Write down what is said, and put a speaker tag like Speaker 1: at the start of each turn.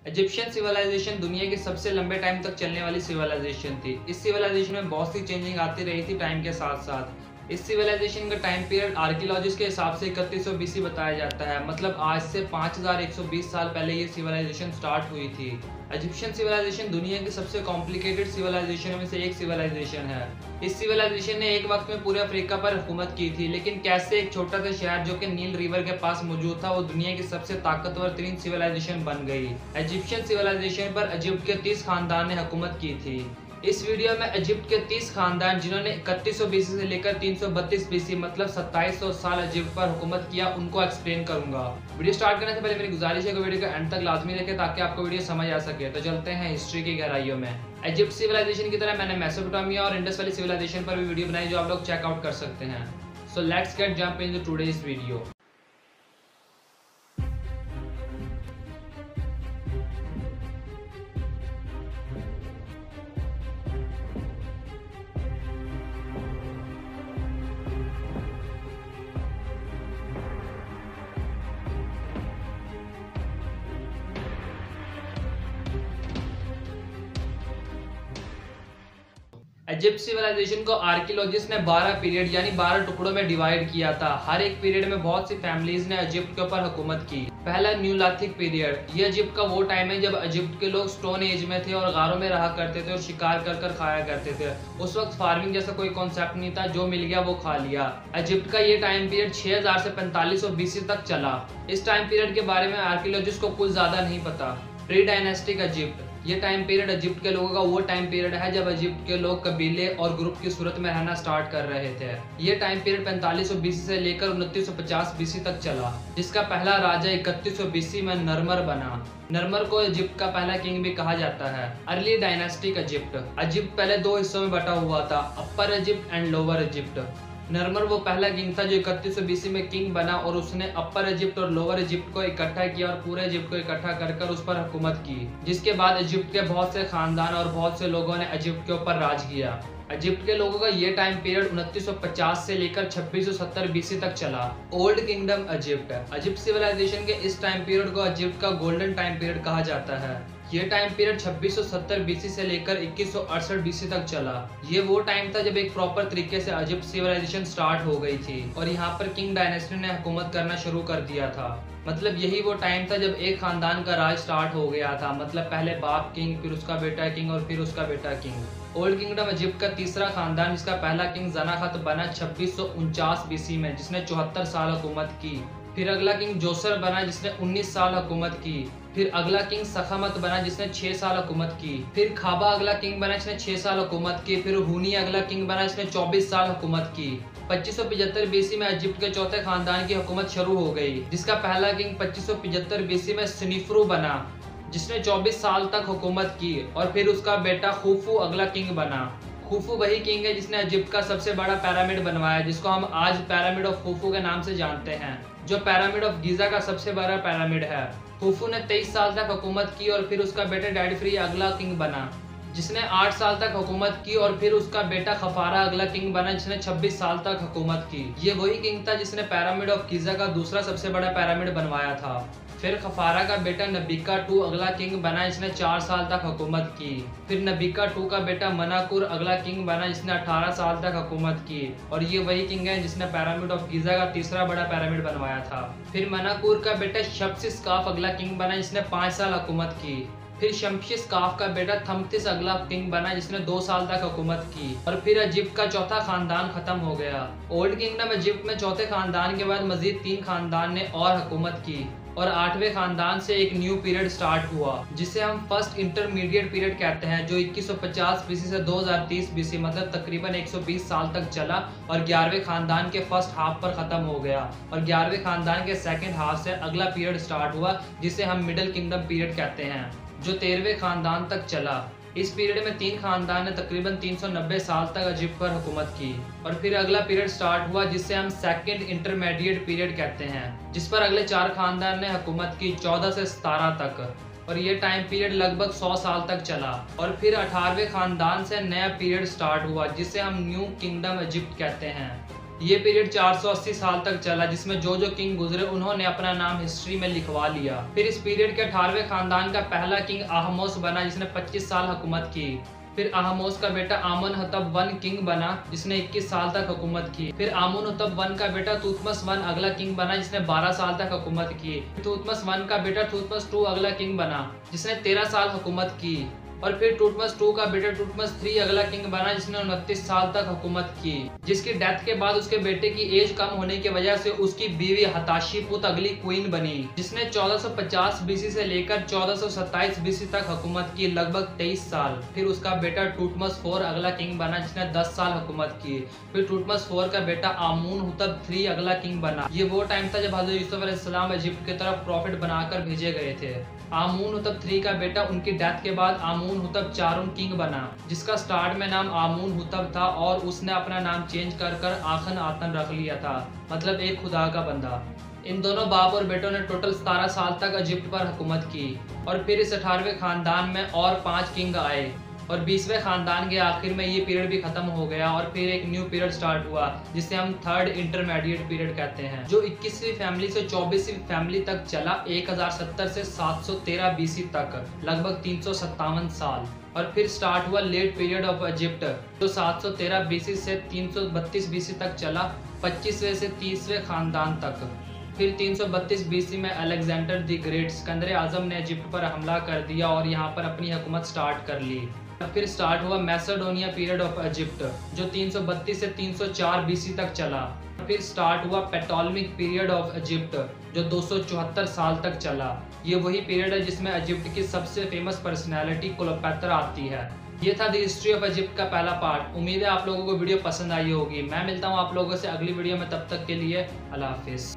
Speaker 1: Egyptian civilisation दुनिया के सबसे लंबे टाइम तक चलने वाली सिविलाइजेशन थी। इस सिविलाइजेशन में बहुत सी चेंजिंग आती रही थी टाइम के साथ साथ। इस सिविलाइजेशन का टाइम पीरियड आर्कियोलॉजिस्ट के हिसाब से 3100 बीसी बताया जाता है, मतलब आज से 5120 साल पहले ये सिविलाइजेशन स्टार्ट हुई थी। इजिप्शियन सिविलाइजेशन दुनिया की सबसे कॉम्प्लिकेटेड सिविलाइजेशन में से एक सिविलाइजेशन है। इस सिविलाइजेशन ने एक वक्त में पूरे अफ्रीका पर हुकूमत की थी, लेकिन कैसे एक छोटा सा शहर जो कि नील रिवर के पास मौजूद था वो दुनिया की सबसे ताकतवर तरीन सिविलाइजेशन बन गई। इजिप्शियन सिविलाइजेशन पर इजिप्ट के 30 खानदान ने हुकूमत की थी। इस वीडियो में इजिप्ट के 30 खानदान जिन्होंने 3100 बीसी से लेकर 332 बीसी मतलब 2700 साल इजिप्ट पर हुकूमत किया उनको एक्सप्लेन करूंगा। वीडियो स्टार्ट करने से पहले मेरी गुजारिश है कि वीडियो को एंड तक लाजमी देखें ताकि आपको वीडियो समझ आ सके। तो चलते हैं हिस्ट्री की गहराइयों में। इजिप्ट सिविलाइजेशन की तरह मैंने मेसोपोटामिया और इंडस वैली सिविलाइजेशन पर भी वीडियो बनाई जो आप लोग चेकआउट कर सकते हैं। So let's get jump in today's video. Egypt civilisation को आर्कियोलॉजिस्ट ने 12 पीरियड यानी 12 टुकड़ों में डिवाइड किया था। हर एक पीरियड में बहुत सी फैमिलीज ने इजिप्ट के ऊपर हुकूमत की। पहला न्यूलिथिक पीरियड, ये इजिप्ट का वो टाइम है जब इजिप्ट के लोग स्टोन एज में थे और गारों में रहा करते थे और शिकार कर कर खाया करते थे। उस वक्त फार्मिंग जैसा कोई कॉन्सेप्ट नहीं था, जो मिल गया वो खा लिया। इजिप्ट का ये टाइम पीरियड 6000 से 4500 बीसी तक चला। इस टाइम पीरियड के बारे में आर्कियोलॉजिस्ट को कुछ ज्यादा नहीं पता। प्री डायनेस्टिक इजिप्ट, ये टाइम पीरियड इजिप्ट के लोगों का वो टाइम पीरियड है जब इजिप्ट के लोग कबीले और ग्रुप की सूरत में रहना स्टार्ट कर रहे थे। ये टाइम पीरियड 4500 बीसी से लेकर 2950 बीसी तक चला, जिसका पहला राजा 3100 बीसी में नरमर बना। नरमर को इजिप्ट का पहला किंग भी कहा जाता है। अर्ली डायनेस्टिक इजिप्ट, इजिप्ट पहले दो हिस्सों में बटा हुआ था, अपर इजिप्ट एंड लोअर इजिप्ट। नरमर वो पहला किंग था जो 3100 बीसी में किंग बना और उसने अपर इजिप्ट और लोअर इजिप्ट को इकट्ठा किया और पूरे इजिप्ट को इकट्ठा कर उस पर हुकूमत की, जिसके बाद इजिप्ट के बहुत से खानदान और बहुत से लोगों ने इजिप्ट के ऊपर राज किया। इजिप्ट के लोगों का ये टाइम पीरियड 2950 से लेकर 2670 बीसी तक चला। Old kingdom Egypt, Egypt civilisation के इस टाइम पीरियड को इजिप्ट का गोल्डन टाइम पीरियड कहा जाता है। ये टाइम पीरियड 2670 बीसी से लेकर 2168 बीसी तक चला। ये वो टाइम था जब एक प्रॉपर तरीके से इजिप्ट सिविलाइजेशन स्टार्ट हो गई थी और यहाँ पर किंग डायनेस्टी ने हुकूमत करना शुरू कर दिया था। मतलब यही वो टाइम था जब एक खानदान का राज स्टार्ट हो गया था, मतलब पहले बाप किंग, फिर उसका बेटा किंग और फिर उसका बेटा किंग। ओल्ड किंगडम इजिप्ट का तीसरा खानदान जिसका पहला किंग जनाखत बना 2649 बीसी में, जिसने 74 साल हुकूमत की। फिर अगला किंग जोसर बना जिसने 19 साल हुकूमत की। फिर अगला किंग सखामत बना जिसने 6 साल हुकूमत की। फिर खाबा अगला किंग बना जिसने 6 साल हुकूमत की। फिर हुनी अगला किंग बना जिसने 24 साल हुकूमत की। 2575 बीसी में इजिप्ट के चौथे खानदान की हुकूमत शुरू हो गई, जिसका पहला किंग 2575 बीसी में सनीफ्रू बना जिसने 24 साल तक हुकूमत की। और फिर उसका बेटा खुफू अगला किंग बना। खुफू वही किंग है जिसने इजिप्ट का सबसे बड़ा पिरामिड बनवाया, जिसको हम आज पिरामिड ऑफ खुफू के नाम से जानते हैं, जो पिरामिड ऑफ गीजा का सबसे बड़ा पिरामिड है। खुफू ने 23 साल तक हुकूमत की और फिर उसका बेटा डैडफ्री अगला किंग बना जिसने 8 साल तक हुकूमत की। और फिर उसका बेटा खफारा अगला किंग बना जिसने 26 साल तक हुकूमत की। ये वही किंग था जिसने पिरामिड ऑफ गीजा का दूसरा सबसे बड़ा पिरामिड बनवाया था। फिर खफारा का बेटा नबीका टू अगला किंग बना जिसने 4 साल तक हुकूमत की। फिर नबीका टू का बेटा मनाकुर अगला किंग बना जिसने 18 साल तक हुकूमत की। और ये वही किंग है जिसने पिरामिड ऑफ गीजा का तीसरा बड़ा पिरामिड बनवाया था। फिर मनाकुर का बेटा शम्सिस काफ अगला किंग बना जिसने 5 साल हुकूमत की। फिर शम्सिस काफ का बेटा थमतिस अगला किंग बना जिसने 2 साल तक हुकूमत की। और फिर इजिप्ट का चौथा खानदान खत्म हो गया। ओल्ड किंगडम इजिप्ट में चौथे खानदान के बाद मजीद 3 खानदान ने और हुकूमत की और 8वें खानदान से एक न्यू पीरियड स्टार्ट हुआ जिसे हम फर्स्ट इंटरमीडिएट पीरियड कहते हैं, जो 2150 बीसी से 2030 बीसी मतलब तकरीबन 120 साल तक चला और 11वें खानदान के फर्स्ट हाफ पर खत्म हो गया। और 11वें खानदान के सेकंड हाफ से अगला पीरियड स्टार्ट हुआ जिसे हम मिडिल किंगडम पीरियड कहते हैं, जो 13वें खानदान तक चला। इस पीरियड में 3 खानदान ने तकरीबन 390 साल तक इजिप्ट पर हुकूमत की। और फिर अगला पीरियड स्टार्ट हुआ जिसे हम सेकंड इंटरमीडिएट पीरियड कहते हैं, जिस पर अगले 4 खानदान ने हुकूमत की 14 से 17 तक। और ये टाइम पीरियड लगभग 100 साल तक चला। और फिर 18वें खानदान से नया पीरियड स्टार्ट हुआ जिसे हम न्यू किंगडम इजिप्ट कहते हैं। ये पीरियड 480 साल तक चला, जिसमें जो किंग गुजरे उन्होंने अपना नाम हिस्ट्री में लिखवा लिया। फिर इस पीरियड के 18वें खानदान का पहला किंग आहमोस बना, जिसने 25 साल हुकूमत की। फिर आहमोस का बेटा आमोनहतब वन किंग बना, जिसने 21 साल तक हुकूमत की। फिर आमोनहतब वन का बेटा तुतमस वन अगला किंग बना, जिसने 12 साल तक हुकूमत की। तुतमस वन का बेटा तुतमस टू अगला किंग बना, जिसने 13 साल हुकूमत की। और फिर टूटमस टू का बेटा टूटमस थ्री अगला किंग बना, जिसने 29 साल तक हुकूमत की। जिसकी डेथ के बाद उसके बेटे की एज कम होने की वजह से उसकी बीवी हताशीपुत अगली क्वीन बनी, जिसने 1450 बीसी से लेकर 1427 बीसी तक हुकूमत की, लगभग 23 साल। फिर उसका बेटा टूटमस फोर अगला किंग बना, जिसने 10 साल हुकूमत की। फिर टूटमस फोर का बेटा आमूनहुतब थ्री अगला किंग बना। ये वो टाइम था जब हज़रत यूसुफ अलैहिस्सलाम इजिप्ट की तरफ प्रॉफिट बनाकर भेजे गए थे। आमूनहुतब थ्री का बेटा उनकी डेथ के बाद आमूनहुतब चारुन किंग बना, जिसका स्टार्ट में नाम आमूनहुतब था और उसने अपना नाम चेंज कर आखन आतन रख लिया था, मतलब एक खुदा का बंदा। इन दोनों बाप और बेटों ने टोटल 17 साल तक इजिप्ट पर हुकूमत की। और फिर इस 18वें खानदान में और 5 किंग आए और 20वें खानदान के आखिर में ये पीरियड भी खत्म हो गया और फिर एक न्यू पीरियड स्टार्ट हुआ, जिसे हम थर्ड इंटरमीडिएट पीरियड कहते हैं, जो 21वीं फैमिली से 24वीं फैमिली तक चला, 1070 से 713 बीसी तक, लगभग 357 साल। और फिर स्टार्ट हुआ लेट पीरियड ऑफ इजिप्ट, जो 713 बीसी से 332 बीसी तक चला, 25वें से 30वें खानदान तक। फिर 332 बीसी में अलेक्जेंडर द ग्रेट सिकंदर आजम ने इजिप्ट पर हमला कर दिया और यहाँ पर अपनी हुकूमत स्टार्ट कर ली। फिर स्टार्ट हुआ मैसेडोनिया पीरियड ऑफ इजिप्ट, जो 332 से 304 बीसी तक चला। फिर स्टार्ट हुआ पेटोलमिक पीरियड ऑफ इजिप्ट, जो 274 साल तक चला। ये वही पीरियड है जिसमें इजिप्ट की सबसे फेमस पर्सनैलिटी क्लोपेत्रा आती है। ये था द हिस्ट्री ऑफ इजिप्ट का पहला पार्ट। उम्मीद है आप लोगों को वीडियो पसंद आई होगी। मैं मिलता हूँ आप लोगों से अगली वीडियो में, तब तक के लिए अल्लाह हाफिज़।